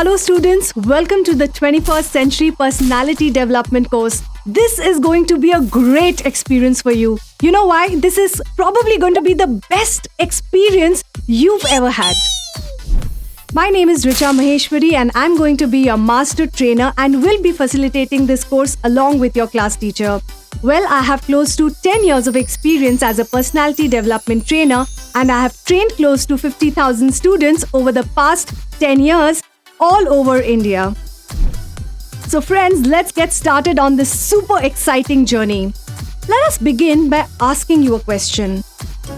Hello students, welcome to the 21st Century Personality Development course. This is going to be a great experience for you. You know why? This is probably going to be the best experience you've ever had. My name is Richa Maheshwari and I'm going to be your master trainer and will be facilitating this course along with your class teacher. Well, I have close to 10 years of experience as a personality development trainer and I have trained close to 50,000 students over the past 10 years all over India. So friends, let's get started on this super exciting journey. Let us begin by asking you a question.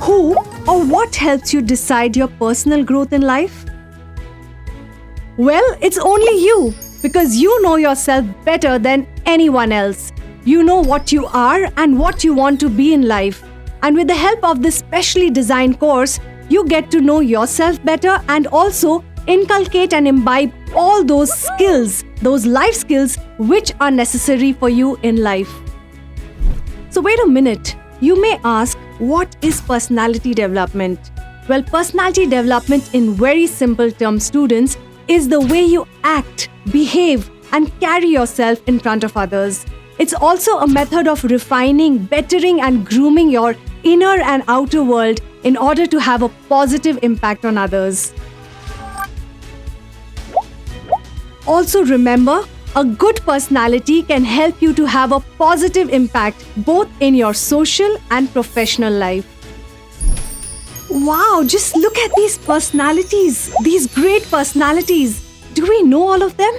Who or what helps you decide your personal growth in life? Well, it's only you, because you know yourself better than anyone else. You know what you are and what you want to be in life. And with the help of this specially designed course, you get to know yourself better and also inculcate and imbibe all those skills, those life skills which are necessary for you in life. So wait a minute, you may ask, what is personality development? Well, personality development in very simple terms, students, is the way you act, behave, and carry yourself in front of others. It's also a method of refining, bettering, and grooming your inner and outer world in order to have a positive impact on others. Also remember, a good personality can help you to have a positive impact both in your social and professional life. Wow, just look at these personalities, these great personalities. Do we know all of them?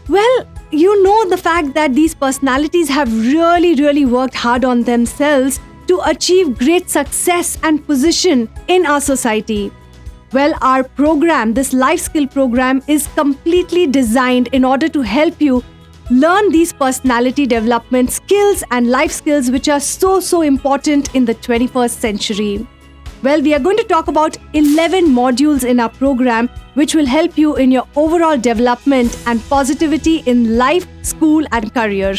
Well, you know the fact that these personalities have really worked hard on themselves to achieve great success and position in our society. Well, our program, this life skill program, is completely designed in order to help you learn these personality development skills and life skills which are so important in the 21st century. Well, we are going to talk about 11 modules in our program which will help you in your overall development and positivity in life, school, and career.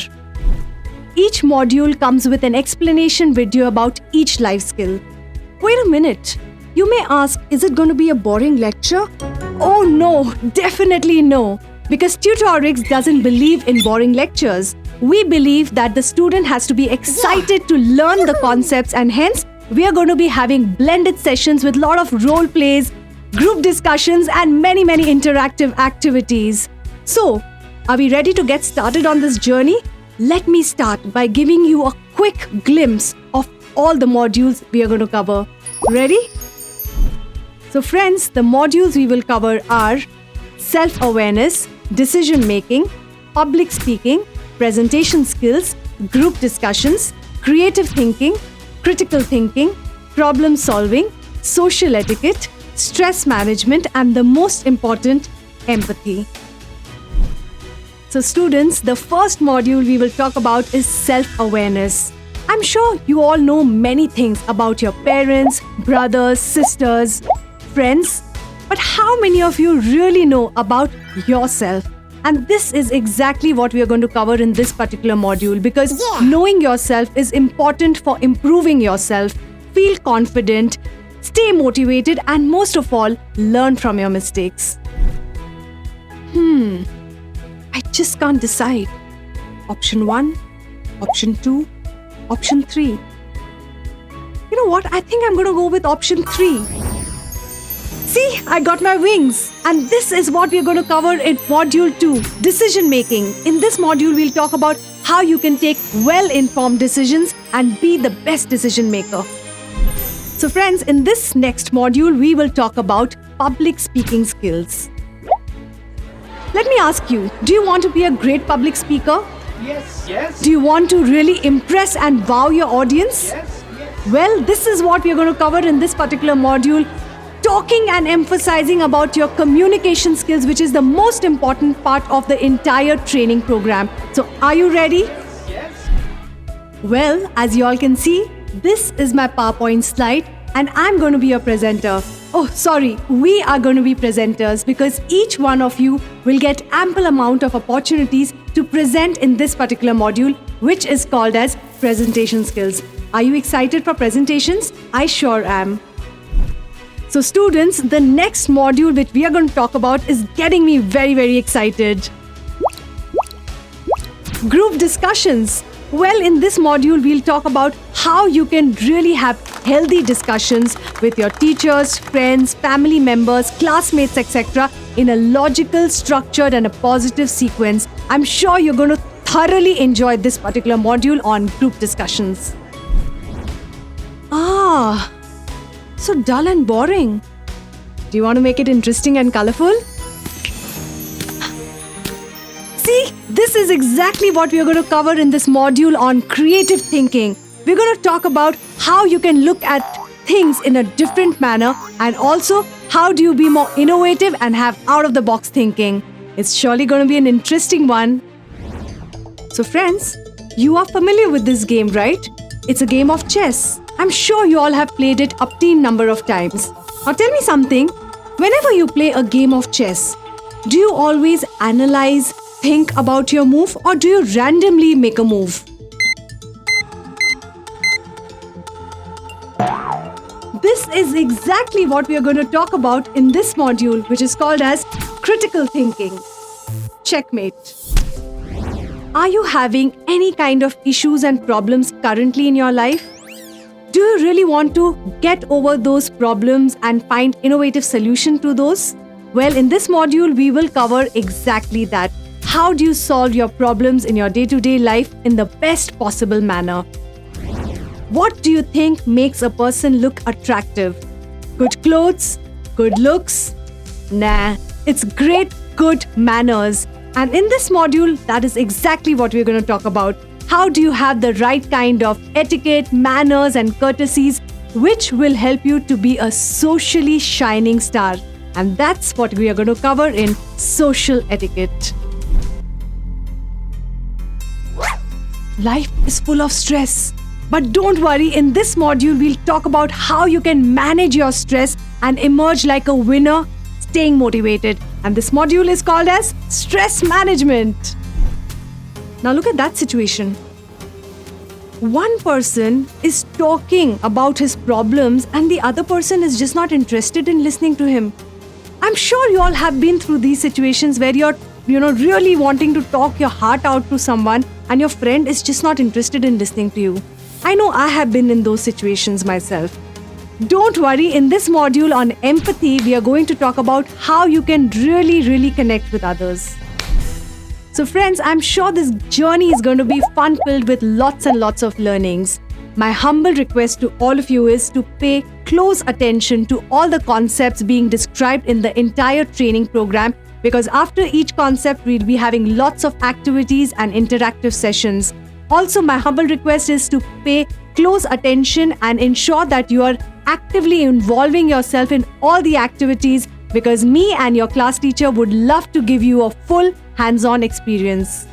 Each module comes with an explanation video about each life skill. Wait a minute. You may ask, is it going to be a boring lecture? Oh no, definitely no. Because Tutorix doesn't believe in boring lectures. We believe that the student has to be excited to learn the concepts, and hence we are going to be having blended sessions with a lot of role plays, group discussions, and many interactive activities. So, are we ready to get started on this journey? Let me start by giving you a quick glimpse of all the modules we are going to cover. Ready? So friends, the modules we will cover are self-awareness, decision-making, public speaking, presentation skills, group discussions, creative thinking, critical thinking, problem solving, social etiquette, stress management, and the most important, empathy. So students, the first module we will talk about is self-awareness. I'm sure you all know many things about your parents, brothers, sisters, friends, but how many of you really know about yourself? And this is exactly what we are going to cover in this particular module, because knowing yourself is important for improving yourself, feel confident, stay motivated, and most of all, learn from your mistakes. I just can't decide. Option 1, option 2, option 3. You know what? I think I'm going to go with option 3. See, I got my wings. And this is what we're going to cover in module 2, decision making. In this module, we'll talk about how you can take well-informed decisions and be the best decision maker. So friends, in this next module, we will talk about public speaking skills. Let me ask you, do you want to be a great public speaker? Yes. Do you want to really impress and wow your audience? Yes. Well, this is what we're going to cover in this particular module. Talking and emphasizing about your communication skills, which is the most important part of the entire training program. So, are you ready? Yes. Well, as you all can see, this is my PowerPoint slide and I'm going to be your presenter. Oh, sorry, we are going to be presenters because each one of you will get ample amount of opportunities to present in this particular module, which is called as presentation skills. Are you excited for presentations? I sure am. So students, the next module which we are going to talk about is getting me very, very excited. Group discussions. Well, in this module, we'll talk about how you can really have healthy discussions with your teachers, friends, family members, classmates, etc. in a logical, structured and a positive sequence. I'm sure you're going to thoroughly enjoy this particular module on group discussions. So dull and boring. Do you want to make it interesting and colorful? See, this is exactly what we are going to cover in this module on creative thinking. We're going to talk about how you can look at things in a different manner, and also how do you be more innovative and have out-of-the-box thinking. It's surely going to be an interesting one. So friends, you are familiar with this game, right? It's a game of chess. I'm sure you all have played it obscene number of times. Now tell me something. Whenever you play a game of chess, do you always analyze, think about your move, or do you randomly make a move? This is exactly what we are going to talk about in this module, which is called as critical thinking. Checkmate. Are you having any kind of issues and problems currently in your life? Do you really want to get over those problems and find innovative solution to those? Well, in this module, we will cover exactly that. How do you solve your problems in your day-to-day life in the best possible manner? What do you think makes a person look attractive? Good clothes? Good looks? Nah, it's great, good manners. And in this module, that is exactly what we're going to talk about. How do you have the right kind of etiquette, manners and courtesies which will help you to be a socially shining star? And that's what we are going to cover in social etiquette. Life is full of stress. But don't worry, in this module, we'll talk about how you can manage your stress and emerge like a winner, staying motivated. And this module is called as stress management. Now look at that situation. One person is talking about his problems and the other person is just not interested in listening to him. I'm sure you all have been through these situations where you're really wanting to talk your heart out to someone and your friend is just not interested in listening to you. I know I have been in those situations myself. Don't worry, in this module on empathy, we are going to talk about how you can really connect with others. So friends, I'm sure this journey is going to be fun-filled with lots and lots of learnings. My humble request to all of you is to pay close attention to all the concepts being described in the entire training program, because after each concept, we'll be having lots of activities and interactive sessions. Also, my humble request is to pay close attention and ensure that you are actively involving yourself in all the activities, because me and your class teacher would love to give you a full hands-on experience.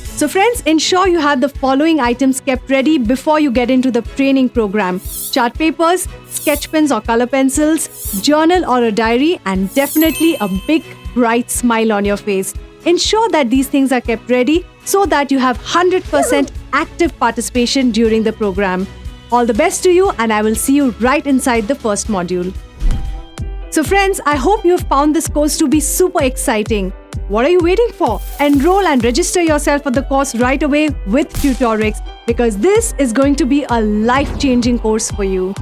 So friends, ensure you have the following items kept ready before you get into the training program: chart papers, sketch pens or color pencils, journal or a diary, and definitely a big bright smile on your face. Ensure that these things are kept ready so that you have 100% active participation during the program. All the best to you, and I will see you right inside the first module. So friends, I hope you have found this course to be super exciting. What are you waiting for? Enroll and register yourself for the course right away with Tutorix, because this is going to be a life-changing course for you.